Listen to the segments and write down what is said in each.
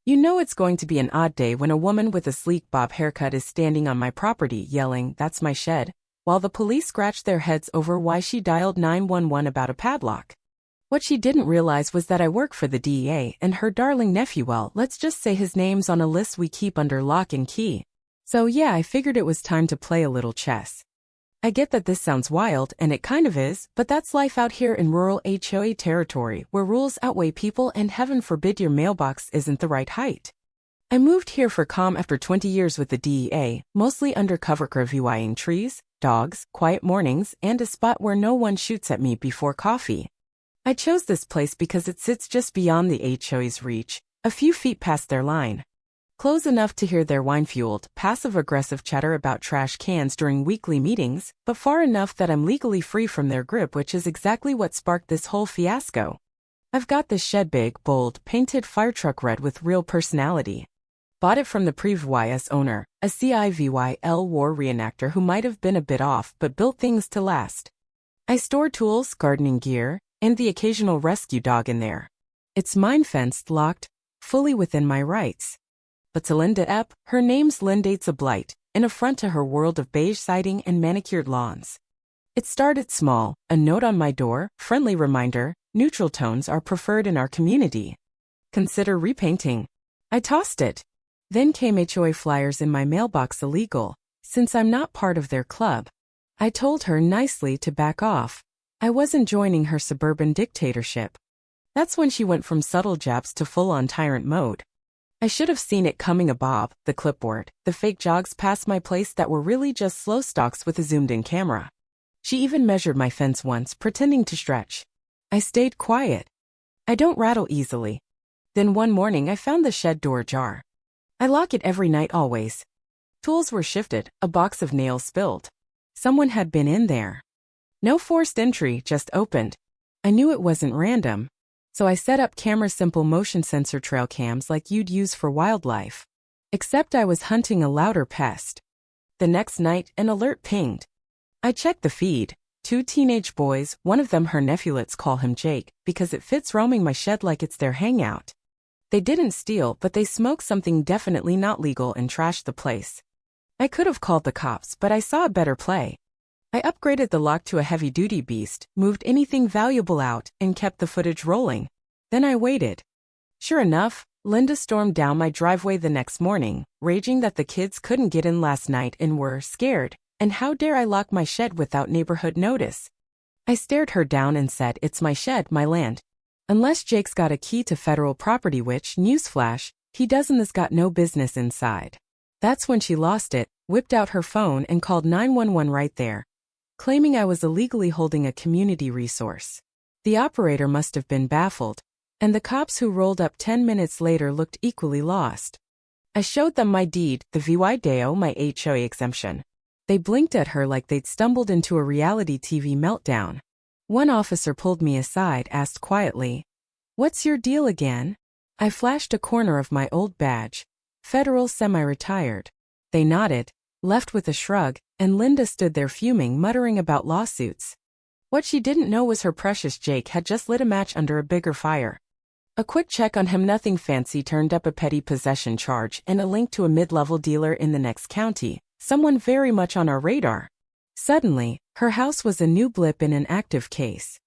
You know it's going to be an odd day when a woman with a sleek bob haircut is standing on my property yelling, "That's my shed," while the police scratch their heads over why she dialed 911 about a padlock. What she didn't realize was that I work for the DEA and her darling nephew, well, let's just say his name's on a list we keep under lock and key. So yeah, I figured it was time to play a little chess. I get that this sounds wild, and it kind of is, but that's life out here in rural HOA territory where rules outweigh people and heaven forbid your mailbox isn't the right height. I moved here for calm after 20 years with the DEA, mostly undercover reviewing trees, dogs, quiet mornings, and a spot where no one shoots at me before coffee. I chose this place because it sits just beyond the HOA's reach, a few feet past their line. Close enough to hear their wine-fueled, passive-aggressive chatter about trash cans during weekly meetings, but far enough that I'm legally free from their grip, which is exactly what sparked this whole fiasco. I've got this shed, big, bold, painted firetruck red with real personality. Bought it from the previous owner, a civil war reenactor who might have been a bit off but built things to last. I store tools, gardening gear, and the occasional rescue dog in there. It's mine, fenced, locked, fully within my rights. But to Linda Epp, her name's Linda's a blight, an affront to her world of beige siding and manicured lawns. It started small, a note on my door, friendly reminder, neutral tones are preferred in our community. Consider repainting. I tossed it. Then came HOA flyers in my mailbox, illegal, since I'm not part of their club. I told her nicely to back off. I wasn't joining her suburban dictatorship. That's when she went from subtle jabs to full-on tyrant mode. I should have seen it coming. Bob, the clipboard, the fake jogs past my place that were really just slow stalks with a zoomed-in camera. She even measured my fence once, pretending to stretch. I stayed quiet. I don't rattle easily. Then one morning I found the shed door ajar. I lock it every night always. Tools were shifted, a box of nails spilled. Someone had been in there. No forced entry, just opened. I knew it wasn't random. So I set up simple motion sensor trail cams like you'd use for wildlife. Except I was hunting a louder pest. The next night, an alert pinged. I checked the feed. 2 teenage boys, one of them her nephew, let's call him Jake, because it fits, roaming my shed like it's their hangout. They didn't steal, but they smoked something definitely not legal and trashed the place. I could have called the cops, but I saw a better play. I upgraded the lock to a heavy-duty beast, moved anything valuable out, and kept the footage rolling. Then I waited. Sure enough, Linda stormed down my driveway the next morning, raging that the kids couldn't get in last night and were scared, and how dare I lock my shed without neighborhood notice. I stared her down and said, "It's my shed, my land. Unless Jake's got a key to federal property, which, newsflash, he doesn't, has got no business inside." That's when she lost it, whipped out her phone and called 911 right there, claiming I was illegally holding a community resource. The operator must have been baffled, and the cops who rolled up 10 minutes later looked equally lost. I showed them my deed, the video, my HOA exemption. They blinked at her like they'd stumbled into a reality TV meltdown. One officer pulled me aside, asked quietly, "What's your deal again?" I flashed a corner of my old badge. Federal semi-retired. They nodded, left with a shrug, and Linda stood there fuming, muttering about lawsuits. What she didn't know was her precious Jake had just lit a match under a bigger fire. A quick check on him, nothing fancy, turned up a petty possession charge and a link to a mid-level dealer in the next county, someone very much on our radar. Suddenly, her house was a new blip in an active case.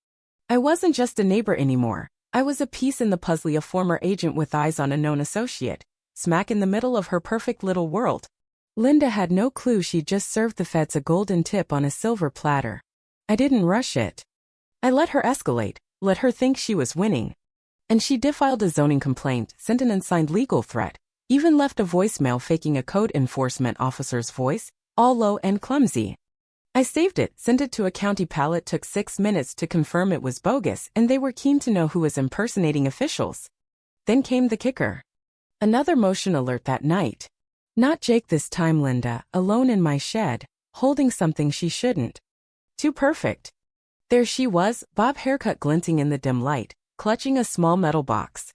I wasn't just a neighbor anymore. I was a piece in the puzzle, a former agent with eyes on a known associate, smack in the middle of her perfect little world. Linda had no clue she'd just served the feds a golden tip on a silver platter. I didn't rush it. I let her escalate, let her think she was winning. And she filed a zoning complaint, sent an unsigned legal threat, even left a voicemail faking a code enforcement officer's voice, all low and clumsy. I saved it, sent it to a county pallet, took 6 minutes to confirm it was bogus, and they were keen to know who was impersonating officials. Then came the kicker. Another motion alert that night. Not Jake this time, Linda, alone in my shed, holding something she shouldn't. Too perfect. There she was, bob haircut glinting in the dim light, clutching a small metal box.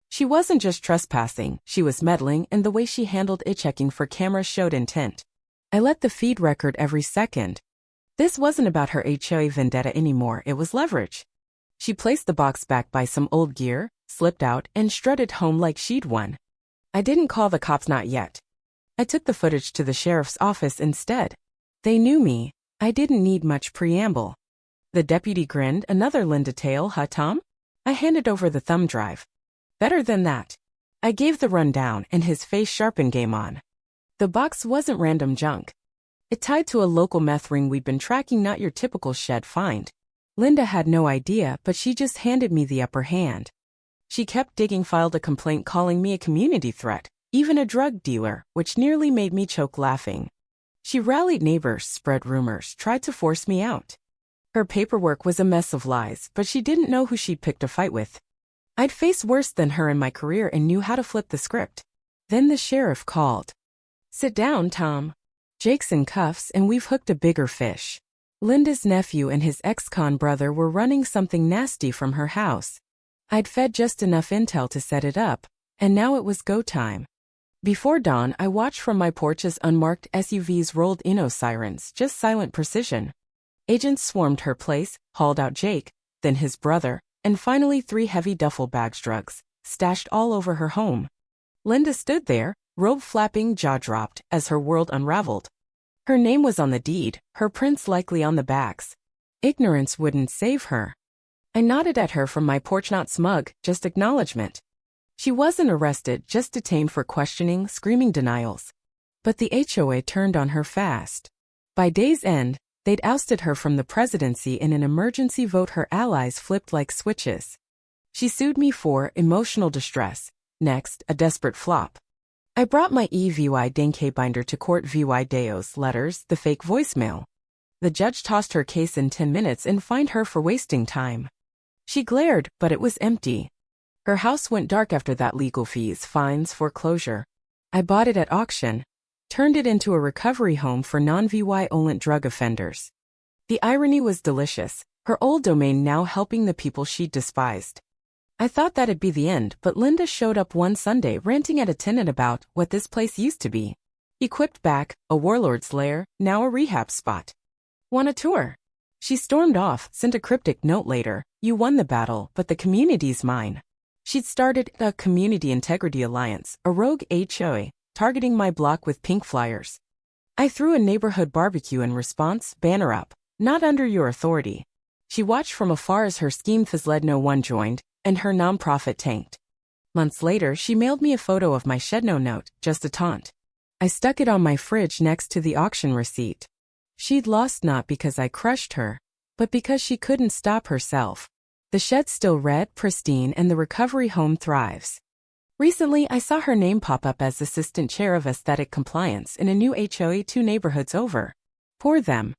She wasn't just trespassing, she was meddling, and the way she handled it, checking for cameras, showed intent. I let the feed record every second. This wasn't about her HOA vendetta anymore, it was leverage. She placed the box back by some old gear, slipped out, and strutted home like she'd won. I didn't call the cops, not yet. I took the footage to the sheriff's office instead. They knew me. I didn't need much preamble. The deputy grinned. Another Linda tale, huh, Tom? I handed over the thumb drive. Better than that. I gave the rundown and his face sharpened. Game on. The box wasn't random junk. It tied to a local meth ring we'd been tracking, not your typical shed find. Linda had no idea, but she just handed me the upper hand. She kept digging, filed a complaint calling me a community threat, even a drug dealer, which nearly made me choke laughing. She rallied neighbors, spread rumors, tried to force me out. Her paperwork was a mess of lies, but she didn't know who she'd picked a fight with. I'd faced worse than her in my career and knew how to flip the script. Then the sheriff called. Sit down, Tom. Jake's in cuffs and we've hooked a bigger fish. Linda's nephew and his ex-con brother were running something nasty from her house. I'd fed just enough intel to set it up, and now it was go time. Before dawn, I watched from my porch as unmarked SUVs rolled in, no sirens, just silent precision. Agents swarmed her place, hauled out Jake, then his brother, and finally 3 heavy duffel bags, drugs, stashed all over her home. Linda stood there, robe flapping, jaw dropped, as her world unraveled. Her name was on the deed, her prints likely on the backs. Ignorance wouldn't save her. I nodded at her from my porch, not smug, just acknowledgement. She wasn't arrested, just detained for questioning, screaming denials. But the HOA turned on her fast. By day's end, they'd ousted her from the presidency. In an emergency vote, her allies flipped like switches. She sued me for emotional distress. Next, a desperate flop. I brought my EVY Denke binder to court, VY Deo's letters, the fake voicemail. The judge tossed her case in 10 minutes and fined her for wasting time. She glared, but it was empty. Her house went dark after that. Legal fees, fines, foreclosure. I bought it at auction, turned it into a recovery home for non-violent drug offenders. The irony was delicious, her old domain now helping the people she despised. I thought that'd be the end, but Linda showed up one Sunday ranting at a tenant about what this place used to be. He quipped back, a warlord's lair, now a rehab spot. Want a tour? She stormed off, sent a cryptic note later, you won the battle, but the community's mine. She'd started a Community Integrity Alliance, a rogue HOA, targeting my block with pink flyers. I threw a neighborhood barbecue in response, banner up, not under your authority. She watched from afar as her scheme fizzled, no one joined, and her nonprofit tanked. Months later, she mailed me a photo of my shed, no note, just a taunt. I stuck it on my fridge next to the auction receipt. She'd lost not because I crushed her, but because she couldn't stop herself. The shed's still red, pristine, and the recovery home thrives. Recently, I saw her name pop up as assistant chair of aesthetic compliance in a new HOA 2 neighborhoods over. Poor them.